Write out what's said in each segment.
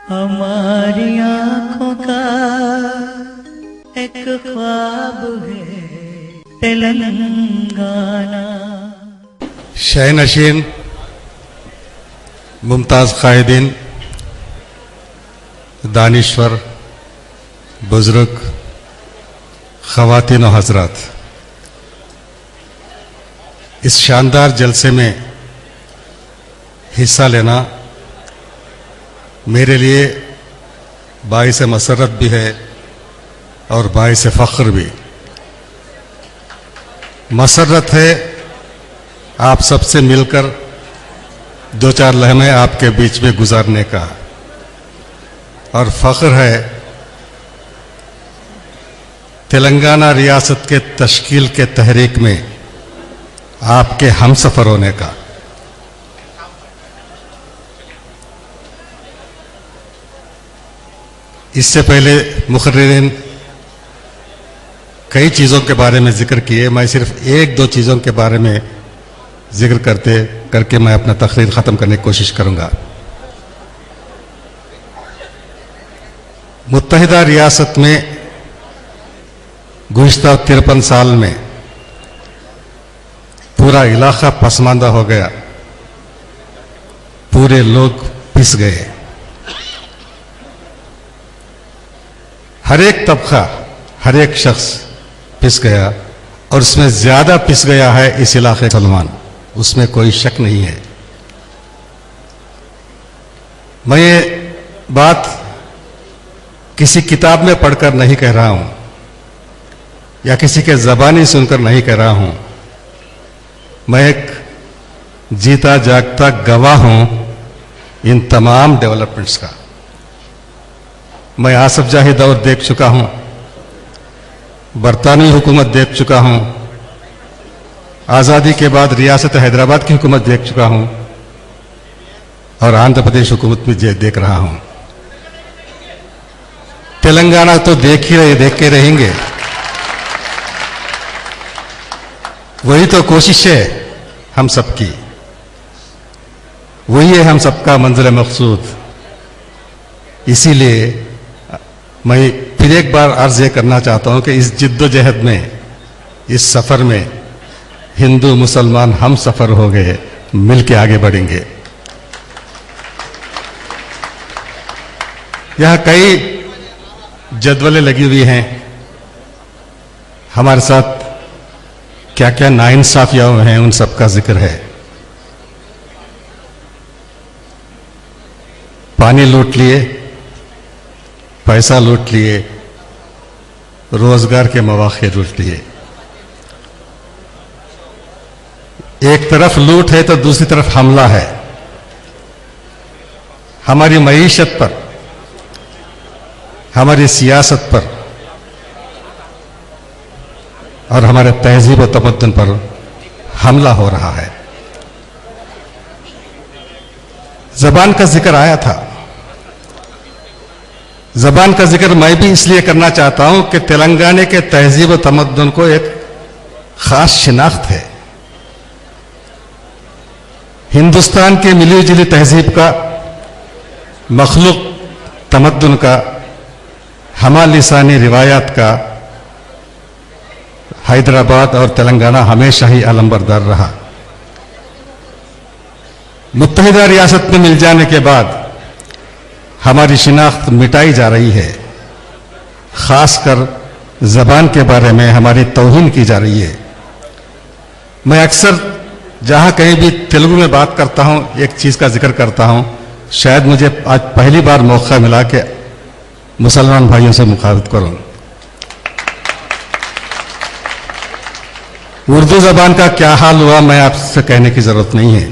हमारी आंखों का एक ख्वाब है तेलंगाना। शय नशीन, मुमताज़ क़ायदीन, दानिश्वर, बुज़ुर्ग, ख़वातीन और हज़रात, इस शानदार जलसे में हिस्सा लेना मेरे लिए बाइस मसरत भी है और बाइस फ़ख्र भी। मसरत है आप सबसे मिलकर दो चार लम्हे आपके बीच में गुजारने का, और फ़ख्र है तेलंगाना रियासत के तश्कील के तहरीक में आपके हमसफ़र होने का। इससे पहले मुखर्रिरीन कई चीज़ों के बारे में जिक्र किए, मैं सिर्फ एक दो चीज़ों के बारे में जिक्र करके मैं अपना तकरीर ख़त्म करने की कोशिश करूँगा। मुत्तहिदा रियासत में गुज़िश्ता 53 साल में पूरा इलाका पसमानदा हो गया, पूरे लोग पिस गए। हर एक तबका, हर एक शख्स पिस गया, और उसमें ज्यादा पिस गया है इस इलाके का मुसलमान, उसमें कोई शक नहीं है। मैं ये बात किसी किताब में पढ़कर नहीं कह रहा हूं या किसी के ज़बानी सुनकर नहीं कह रहा हूं, मैं एक जीता जागता गवाह हूं इन तमाम डेवलपमेंट्स का। मैं आसफ जाही दौर देख चुका हूं, बरतानवी हुकूमत देख चुका हूं, आज़ादी के बाद रियासत हैदराबाद की हुकूमत देख चुका हूं, और आंध्र प्रदेश हुकूमत में देख रहा हूं। तेलंगाना तो देख के रहेंगे। वही तो कोशिश है हम सबकी, वही है हम सबका मंजिल मकसूद। इसीलिए मैं फिर एक बार अर्ज ये करना चाहता हूं कि इस जिद्दोजहद में, इस सफर में हिंदू मुसलमान हम सफर हो गए, मिलके आगे बढ़ेंगे। यहां कई जदवलें लगी हुई हैं, हमारे साथ क्या क्या नाइंसाफियां हैं उन सबका जिक्र है। पानी लूट लिए, पैसा लूट लिए, रोजगार के मौके लूट लिए। एक तरफ लूट है तो दूसरी तरफ हमला है हमारी मईशत पर, हमारी सियासत पर, और हमारे तहजीब और तमद्दुन पर हमला हो रहा है। जबान का जिक्र आया था, जबान का जिक्र मैं भी इसलिए करना चाहता हूं कि तेलंगाना के तहजीब और तमद्दुन को एक खास शिनाख्त है। हिंदुस्तान के मिली जुली तहजीब का, मखलूक तमद्दुन का, हमालिसानी रिवायात का हैदराबाद और तेलंगाना हमेशा ही अलंबरदार रहा। मुत्तहिदा रियासत में मिल जाने के बाद हमारी शिनाख्त मिटाई जा रही है, खासकर जबान के बारे में हमारी तौहीन की जा रही है। मैं अक्सर जहां कहीं भी तेलुगु में बात करता हूं, एक चीज का जिक्र करता हूं, शायद मुझे आज पहली बार मौका मिला कि मुसलमान भाइयों से मुखातिब करूं। उर्दू जबान का क्या हाल हुआ मैं आपसे कहने की जरूरत नहीं है,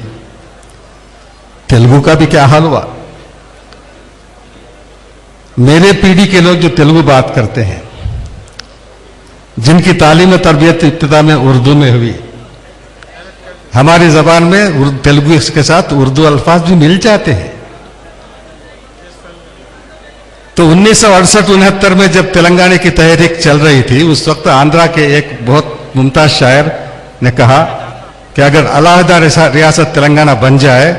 तेलुगु का भी क्या हाल हुआ। मेरे पीढ़ी के लोग जो तेलुगु बात करते हैं, जिनकी तालीम और तरबियत इब्तिदा में उर्दू में हुई, हमारी जबान में तेलुगु के साथ उर्दू अल्फाज भी मिल जाते हैं। तो 1968-69 में जब तेलंगाना की तहरीक चल रही थी, उस वक्त आंध्रा के एक बहुत मुमताज शायर ने कहा कि अगर अलहदा रियासत तेलंगाना बन जाए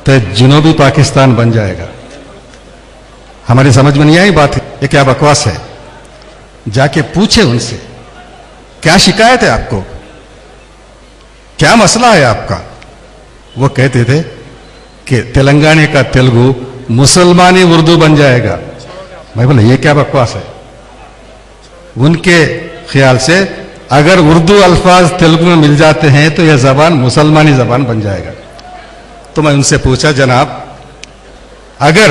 तो जनूबी पाकिस्तान बन जाएगा। हमारी समझ में नहीं आई बात, ये क्या बकवास है। जाके पूछे उनसे, क्या शिकायत है आपको, क्या मसला है आपका। वो कहते थे कि तेलंगाना का तेलुगु मुसलमानी उर्दू बन जाएगा। मैं बोला ये क्या बकवास है। उनके ख्याल से अगर उर्दू अल्फाज तेलुगु में मिल जाते हैं तो यह जबान मुसलमानी जबान बन जाएगा। तो मैं उनसे पूछा, जनाब अगर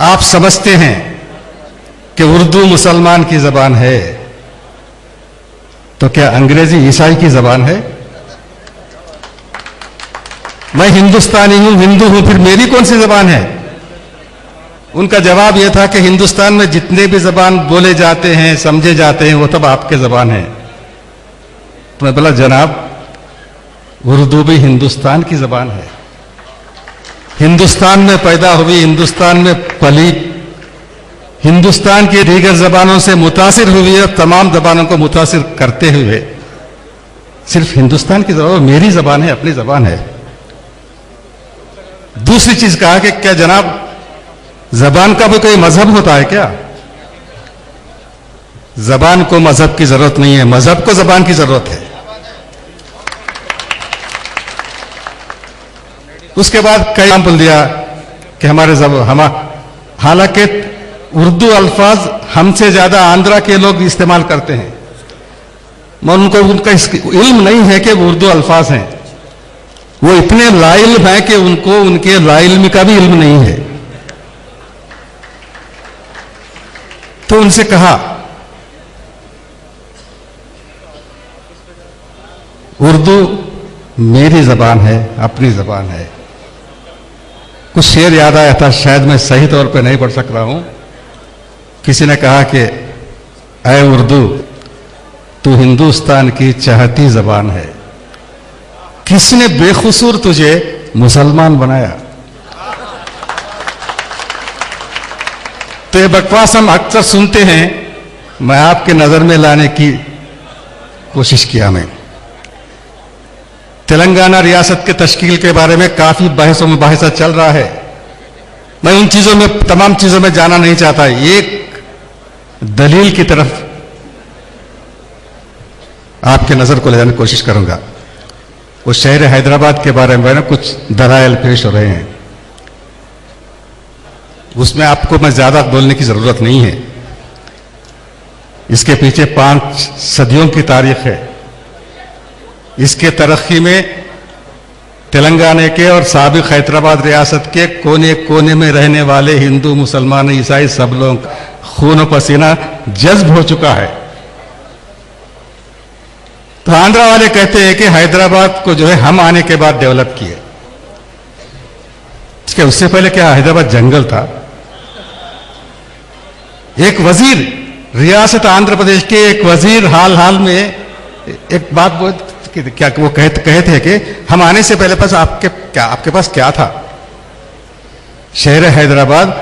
आप समझते हैं कि उर्दू मुसलमान की जबान है तो क्या अंग्रेजी ईसाई की जबान है। मैं हिंदुस्तानी हूं, हिंदू हूं, फिर मेरी कौन सी जबान है। उनका जवाब यह था कि हिंदुस्तान में जितने भी जबान बोले जाते हैं, समझे जाते हैं, वो तब आपके जबान है। तो मैं बोला, जनाब उर्दू भी हिंदुस्तान की जबान है, हिंदुस्तान में पैदा हुई, हिंदुस्तान में पली, हिंदुस्तान की दीगर जबानों से मुतासिर हुई है, तमाम जबानों को मुतासिर करते हुए सिर्फ हिंदुस्तान की जबान मेरी जबान है, अपनी जबान है। दूसरी चीज कहा कि क्या जनाब जबान का भी कोई मजहब होता है क्या। जबान को मजहब की जरूरत नहीं है, मजहब को जबान की जरूरत है। उसके बाद कई एग्जाम्पल दिया कि हालांकि उर्दू अल्फाज हमसे ज्यादा आंध्रा के लोग इस्तेमाल करते हैं, मगर उनको उनका इल्म नहीं है कि वो उर्दू अल्फाज हैं। वो इतने लाइल्म हैं कि उनको उनके लाइल्म का भी इल्म नहीं है। तो उनसे कहा, उर्दू मेरी जबान है, अपनी जबान है। कुछ शेर याद आया था, शायद मैं सही तौर पे नहीं पढ़ सक रहा हूं। किसी ने कहा कि ऐ उर्दू तू हिंदुस्तान की चाहती जबान है, किसने बेखुसूर तुझे मुसलमान बनाया। तो ये बकवास हम अक्सर सुनते हैं, मैं आपके नजर में लाने की कोशिश किया। मैं तेलंगाना रियासत के तश्कील के बारे में काफी बहसों मुबाहिसा चल रहा है। मैं उन चीजों में, तमाम चीजों में जाना नहीं चाहता। एक दलील की तरफ आपके नजर को ले जाने की कोशिश करूंगा। वो शहर हैदराबाद के बारे में कुछ दलाइल पेश हो रहे हैं, उसमें आपको मैं ज्यादा बोलने की जरूरत नहीं है। इसके पीछे 5 सदियों की तारीख है। इसके तरक्की में तेलंगाना के और साबिक हैदराबाद रियासत के कोने कोने में रहने वाले हिंदू, मुसलमान, ईसाई सब लोग खून पसीना जज्ब हो चुका है। तो आंध्रा वाले कहते हैं कि हैदराबाद को जो है हम आने के बाद डेवलप किए। उससे पहले क्या हैदराबाद जंगल था। एक वजीर, रियासत आंध्र प्रदेश के एक वजीर हाल में एक बात बोल क्या वो कहते हैं कि हम आने से पहले आपके पास क्या था। शहर हैदराबाद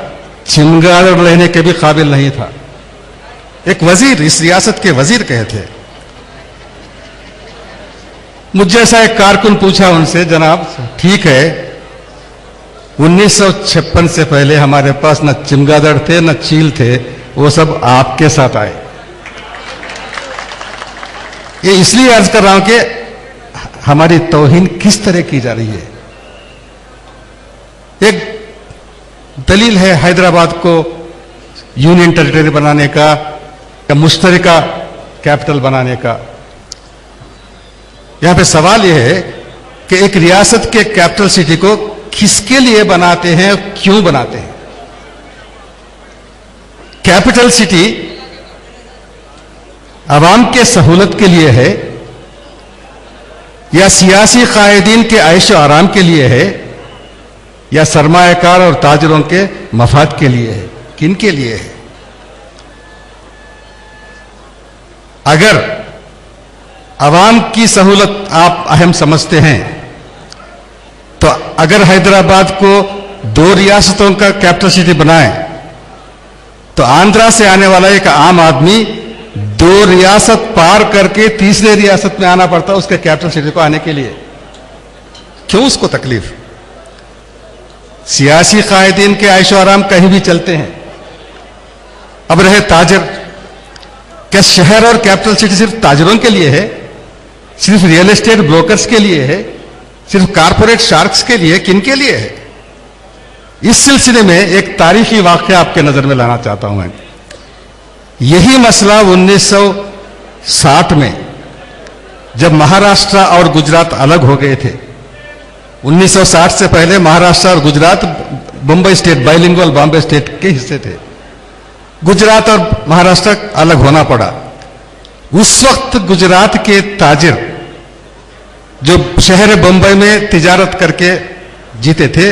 चिमगादड़ लेने के भी काबिल नहीं था। एक वजीर, इस रियासत के वजीर कहते हैं। मुझे ऐसा एक कारकुन पूछा उनसे, जनाब ठीक है 1956 से पहले हमारे पास न चिमगादड़ थे न चील थे, वो सब आपके साथ आए। ये इसलिए अर्ज कर रहा हूं कि हमारी तौहीन किस तरह की जा रही है। एक दलील है हैदराबाद को यूनियन टेरिटरी बनाने का या मुश्तरका कैपिटल बनाने का। यहां पे सवाल यह है कि एक रियासत के कैपिटल सिटी को किसके लिए बनाते हैं, क्यों बनाते हैं। कैपिटल सिटी अवाम के सहूलत के लिए है या सियासी कायदीन के ऐश और आराम के लिए है या सरमायाकार और ताजरों के मफाद के लिए है, किन के लिए है। अगर अवाम की सहूलत आप अहम समझते हैं तो अगर हैदराबाद को 2 रियासतों का कैपिटल सिटी बनाए तो आंध्रा से आने वाला एक आम आदमी 2 रियासत पार करके तीसरे रियासत में आना पड़ता उसके कैपिटल सिटी को आने के लिए। क्यों उसको तकलीफ। सियासी कायदीन के आयशो आराम कहीं भी चलते हैं। अब रहे ताजर, क्या शहर और कैपिटल सिटी सिर्फ ताजरों के लिए है? सिर्फ रियल एस्टेट ब्रोकर्स के लिए है? सिर्फ कारपोरेट शार्क्स के लिए? किन के लिए है? इस सिलसिले में एक तारीखी वाकया आपके नजर में लाना चाहता हूं मैं। यही मसला 1960 में जब महाराष्ट्र और गुजरात अलग हो गए थे, 1960 से पहले महाराष्ट्र और Gujarat Bombay state, bilingual Bombay state के हिस्से थे। गुजरात और महाराष्ट्र अलग होना पड़ा। उस वक्त गुजरात के ताजिर जो शहर बम्बई में तिजारत करके जीते थे,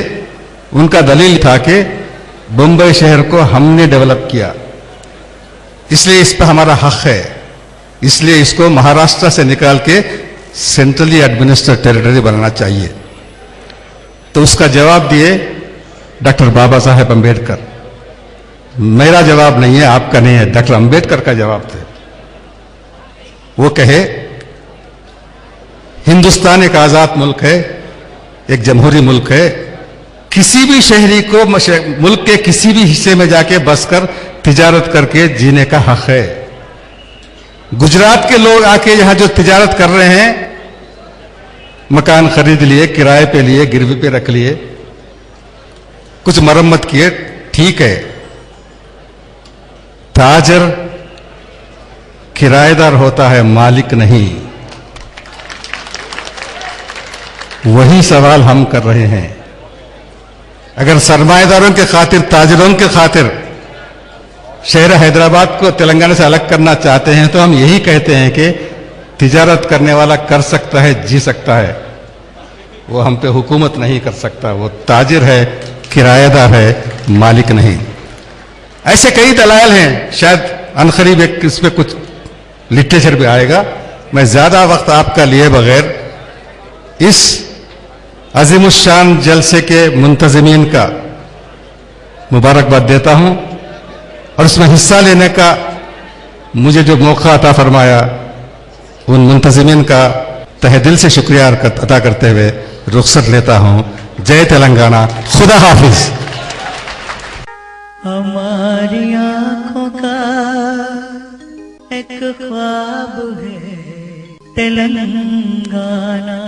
उनका दलील था कि बम्बई शहर को हमने डेवलप किया, इसलिए इस पर हमारा हक है, इसलिए इसको महाराष्ट्र से निकाल के सेंट्रली एडमिनिस्ट्रेटेड टेरिटरी बनाना चाहिए। तो उसका जवाब दिए डॉक्टर बाबा साहेब अंबेडकर। मेरा जवाब नहीं है, आपका नहीं है, डॉक्टर अंबेडकर का जवाब थे। वो कहे हिंदुस्तान एक आजाद मुल्क है, एक जमहूरी मुल्क है, किसी भी शहरी को मुल्क के किसी भी हिस्से में जाके बसकर तिजारत करके जीने का हक है। गुजरात के लोग आके यहां जो तिजारत कर रहे हैं, मकान खरीद लिए, किराए पे लिए, गिरवी पे रख लिए, कुछ मरम्मत किए, ठीक है। ताजर किराएदार होता है, मालिक नहीं। वही सवाल हम कर रहे हैं। अगर सरमाएदारों के खातिर, ताजरों के खातिर शहर हैदराबाद को तेलंगाना से अलग करना चाहते हैं, तो हम यही कहते हैं कि तिजारत करने वाला कर सकता है, जी सकता है, वो हम पे हुकूमत नहीं कर सकता। वो ताजिर है, किराएदार है, मालिक नहीं। ऐसे कई दलाइल हैं, शायद अनकरीब एक इस पे कुछ लिटरेचर भी आएगा। मैं ज्यादा वक्त आपका लिए बगैर इस अजीमुशान जलसे के मुंतजिमीन का मुबारकबाद देता हूं और उसमें हिस्सा लेने का मुझे जो मौका अता फरमाया, उन मुंतजिमीन का तहे दिल से शुक्रिया अदा करते हुए रुखसत लेता हूं। जय तेलंगाना, खुदा हाफिज। हमारी आंखों का एक ख्वाब है तेलंगाना।